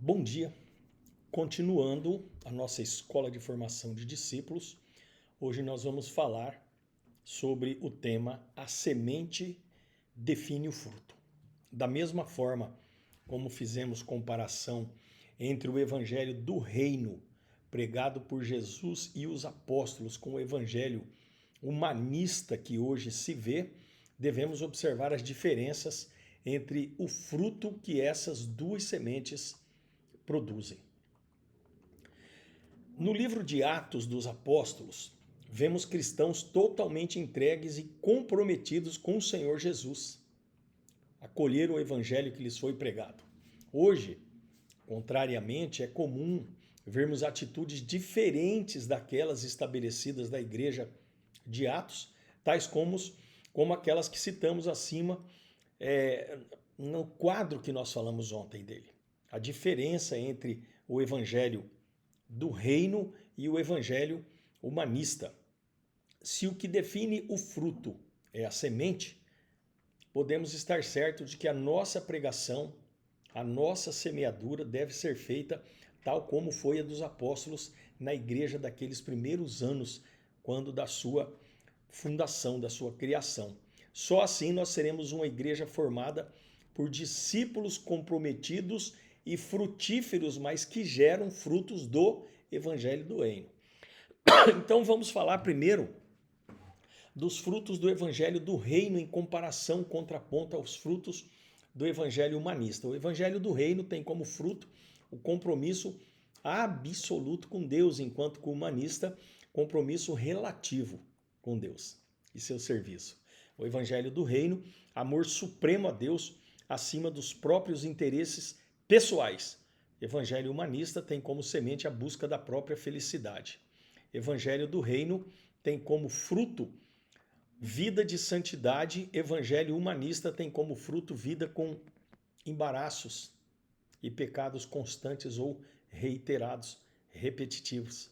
Bom dia, continuando a nossa escola de formação de discípulos, hoje nós vamos falar sobre o tema A semente define o fruto. Da mesma forma como fizemos comparação entre o evangelho do reino pregado por Jesus e os apóstolos com o evangelho humanista que hoje se vê, devemos observar as diferenças entre o fruto que essas duas sementes produzem. No livro de Atos dos Apóstolos, vemos cristãos totalmente entregues e comprometidos com o Senhor Jesus. Acolheram o evangelho que lhes foi pregado. Hoje, contrariamente, é comum vermos atitudes diferentes daquelas estabelecidas da igreja de Atos, tais como aquelas que citamos acima no quadro que nós falamos ontem dele. A diferença entre o evangelho do reino e o evangelho humanista. Se o que define o fruto é a semente, podemos estar certos de que a nossa pregação, a nossa semeadura deve ser feita tal como foi a dos apóstolos na igreja daqueles primeiros anos, quando da sua fundação, da sua criação. Só assim nós seremos uma igreja formada por discípulos comprometidos e frutíferos, mas que geram frutos do evangelho do reino. Então vamos falar primeiro dos frutos do evangelho do reino em comparação, contraponto aos frutos do evangelho humanista. O evangelho do reino tem como fruto o compromisso absoluto com Deus, enquanto que o humanista, compromisso relativo com Deus e seu serviço. O evangelho do reino, amor supremo a Deus acima dos próprios interesses pessoais. Evangelho humanista tem como semente a busca da própria felicidade. Evangelho do reino tem como fruto vida de santidade. Evangelho humanista tem como fruto vida com embaraços e pecados constantes ou reiterados, repetitivos.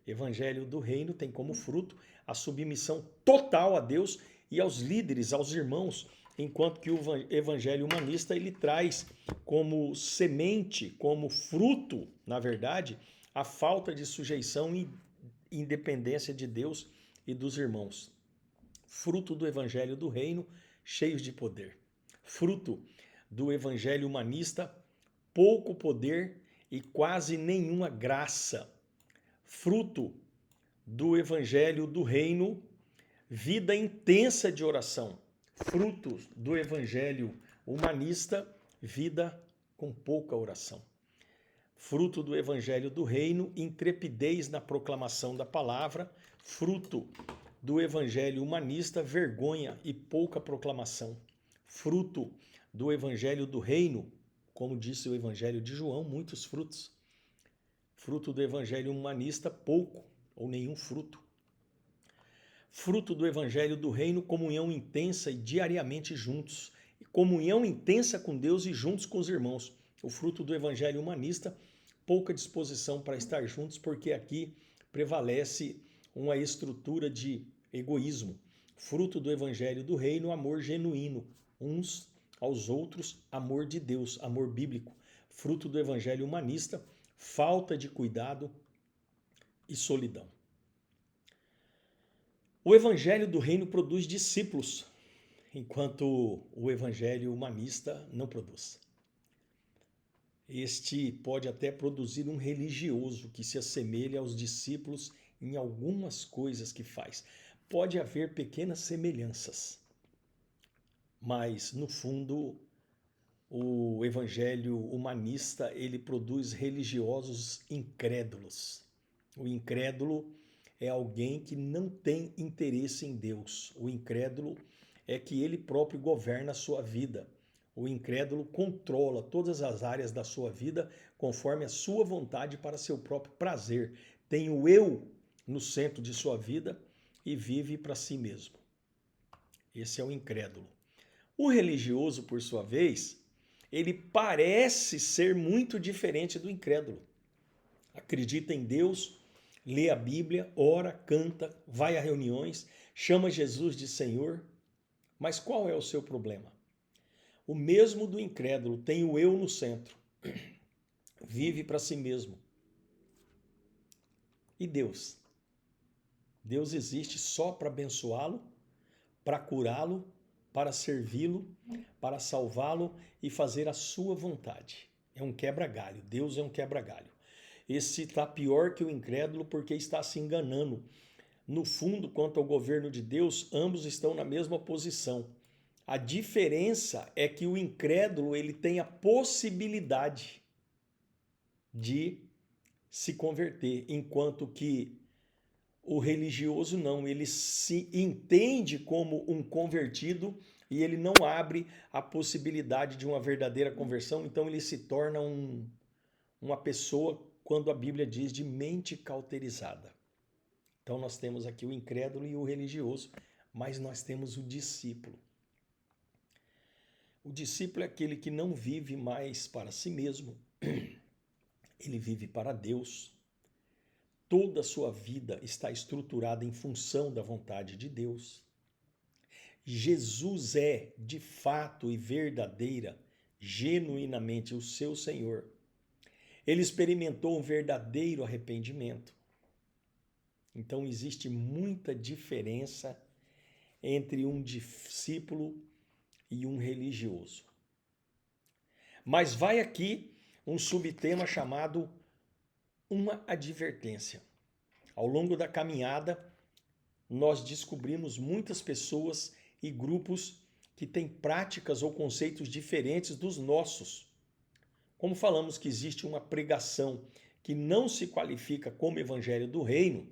Evangelho do reino tem como fruto a submissão total a Deus e aos líderes, aos irmãos, enquanto que o evangelho humanista ele traz como semente, como fruto, na verdade, a falta de sujeição e independência de Deus e dos irmãos. Fruto do evangelho do reino, cheios de poder. Fruto do evangelho humanista, pouco poder e quase nenhuma graça. Fruto do evangelho do reino, vida intensa de oração. Fruto do evangelho humanista, vida com pouca oração. Fruto do evangelho do reino, intrepidez na proclamação da palavra. Fruto do evangelho humanista, vergonha e pouca proclamação. Fruto do evangelho do reino, como disse o evangelho de João, muitos frutos. Fruto do evangelho humanista, pouco ou nenhum fruto. Fruto do evangelho do reino, comunhão intensa e diariamente juntos. Comunhão intensa com Deus e juntos com os irmãos. O fruto do evangelho humanista, pouca disposição para estar juntos, porque aqui prevalece uma estrutura de egoísmo. Fruto do evangelho do reino, amor genuíno, uns aos outros, amor de Deus, amor bíblico. Fruto do evangelho humanista, falta de cuidado e solidão. O evangelho do reino produz discípulos, enquanto o evangelho humanista não produz. Este pode até produzir um religioso que se assemelha aos discípulos em algumas coisas que faz. Pode haver pequenas semelhanças, mas no fundo o evangelho humanista ele produz religiosos incrédulos. O incrédulo é alguém que não tem interesse em Deus. O incrédulo é que ele próprio governa a sua vida. O incrédulo controla todas as áreas da sua vida conforme a sua vontade para seu próprio prazer. Tem o eu no centro de sua vida e vive para si mesmo. Esse é o incrédulo. O religioso, por sua vez, ele parece ser muito diferente do incrédulo. Acredita em Deus, lê a Bíblia, ora, canta, vai a reuniões, chama Jesus de Senhor. Mas qual é o seu problema? O mesmo do incrédulo, tem o eu no centro. vive para si mesmo. E Deus? Deus existe só para abençoá-lo, para curá-lo, para servi-lo, para salvá-lo e fazer a sua vontade. É um quebra-galho. Deus é um quebra-galho. Esse está pior que o incrédulo porque está se enganando. No fundo, quanto ao governo de Deus, ambos estão na mesma posição. A diferença é que o incrédulo ele tem a possibilidade de se converter, enquanto que o religioso não, ele se entende como um convertido e ele não abre a possibilidade de uma verdadeira conversão, então ele se torna uma pessoa, quando a Bíblia diz, de mente cauterizada. Então nós temos aqui o incrédulo e o religioso, mas nós temos o discípulo. O discípulo é aquele que não vive mais para si mesmo, ele vive para Deus. Toda a sua vida está estruturada em função da vontade de Deus. Jesus é, de fato e verdadeira, genuinamente o seu Senhor. Ele experimentou um verdadeiro arrependimento. Então existe muita diferença entre um discípulo e um religioso. Mas vai aqui um subtema chamado uma advertência. Ao longo da caminhada, nós descobrimos muitas pessoas e grupos que têm práticas ou conceitos diferentes dos nossos. Como falamos que existe uma pregação que não se qualifica como evangelho do reino,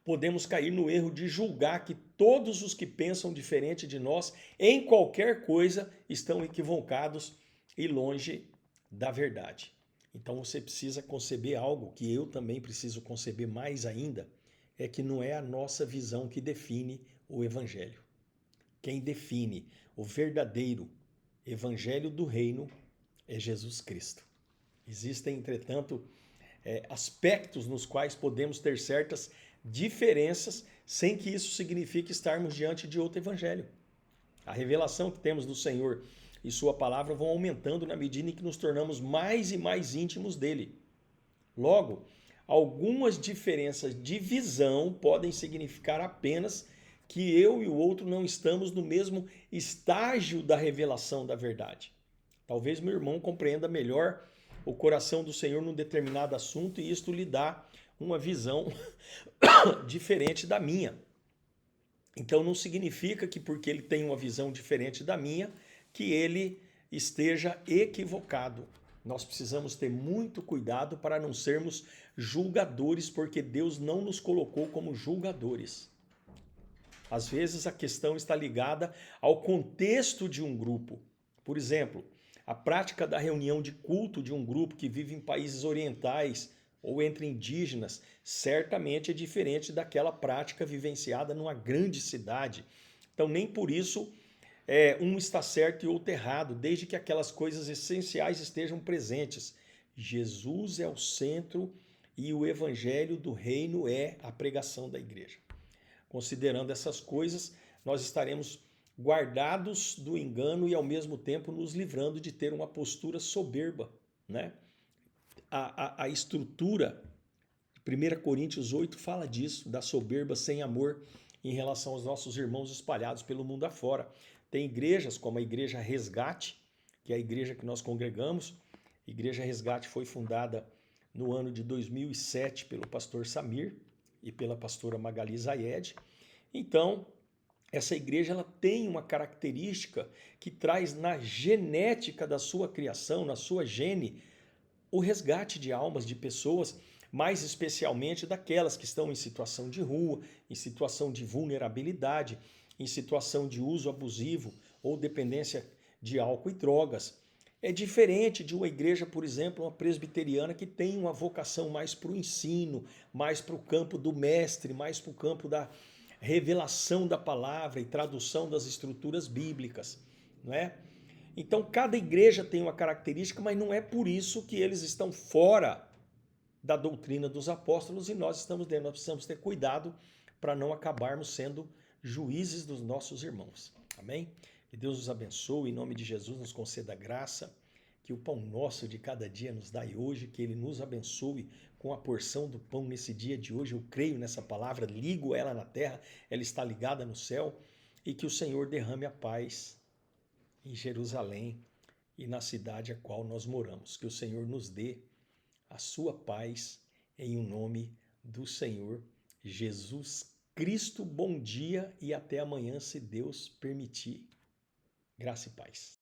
podemos cair no erro de julgar que todos os que pensam diferente de nós em qualquer coisa estão equivocados e longe da verdade. Então você precisa conceber algo que eu também preciso conceber mais ainda, é que não é a nossa visão que define o evangelho. Quem define o verdadeiro evangelho do reino é Jesus Cristo. Existem, entretanto, aspectos nos quais podemos ter certas diferenças sem que isso signifique estarmos diante de outro evangelho. A revelação que temos do Senhor e sua palavra vão aumentando na medida em que nos tornamos mais e mais íntimos dele. Logo, algumas diferenças de visão podem significar apenas que eu e o outro não estamos no mesmo estágio da revelação da verdade. Talvez meu irmão compreenda melhor o coração do Senhor num determinado assunto e isto lhe dá uma visão diferente da minha. Então não significa que porque ele tem uma visão diferente da minha, que ele esteja equivocado. Nós precisamos ter muito cuidado para não sermos julgadores, porque Deus não nos colocou como julgadores. Às vezes a questão está ligada ao contexto de um grupo. Por exemplo, a prática da reunião de culto de um grupo que vive em países orientais ou entre indígenas certamente é diferente daquela prática vivenciada numa grande cidade. Então nem por isso um está certo e outro errado, desde que aquelas coisas essenciais estejam presentes. Jesus é o centro e o evangelho do reino é a pregação da igreja. Considerando essas coisas, nós estaremos guardados do engano e ao mesmo tempo nos livrando de ter uma postura soberba, né? A estrutura, 1 Coríntios 8 fala disso, da soberba sem amor em relação aos nossos irmãos espalhados pelo mundo afora. Tem igrejas como a Igreja Resgate, que é a igreja que nós congregamos. A Igreja Resgate foi fundada no ano de 2007 pelo pastor Samir e pela pastora Magali Zayed. Então, essa igreja ela tem uma característica que traz na genética da sua criação, na sua gene, o resgate de almas de pessoas, mais especialmente daquelas que estão em situação de rua, em situação de vulnerabilidade, em situação de uso abusivo ou dependência de álcool e drogas. É diferente de uma igreja, por exemplo, uma presbiteriana que tem uma vocação mais para o ensino, mais para o campo do mestre, mais para o campo da revelação da palavra e tradução das estruturas bíblicas, não é? Então, cada igreja tem uma característica, mas não é por isso que eles estão fora da doutrina dos apóstolos e nós estamos dentro. Nós precisamos ter cuidado para não acabarmos sendo juízes dos nossos irmãos. Amém? Que Deus nos abençoe, em nome de Jesus nos conceda graça, que o pão nosso de cada dia nos dai hoje, que Ele nos abençoe com a porção do pão nesse dia de hoje. Eu creio nessa palavra, ligo ela na terra, ela está ligada no céu, e que o Senhor derrame a paz em Jerusalém e na cidade a qual nós moramos. Que o Senhor nos dê a sua paz em o nome do Senhor Jesus Cristo. Bom dia e até amanhã, se Deus permitir. Graça e paz.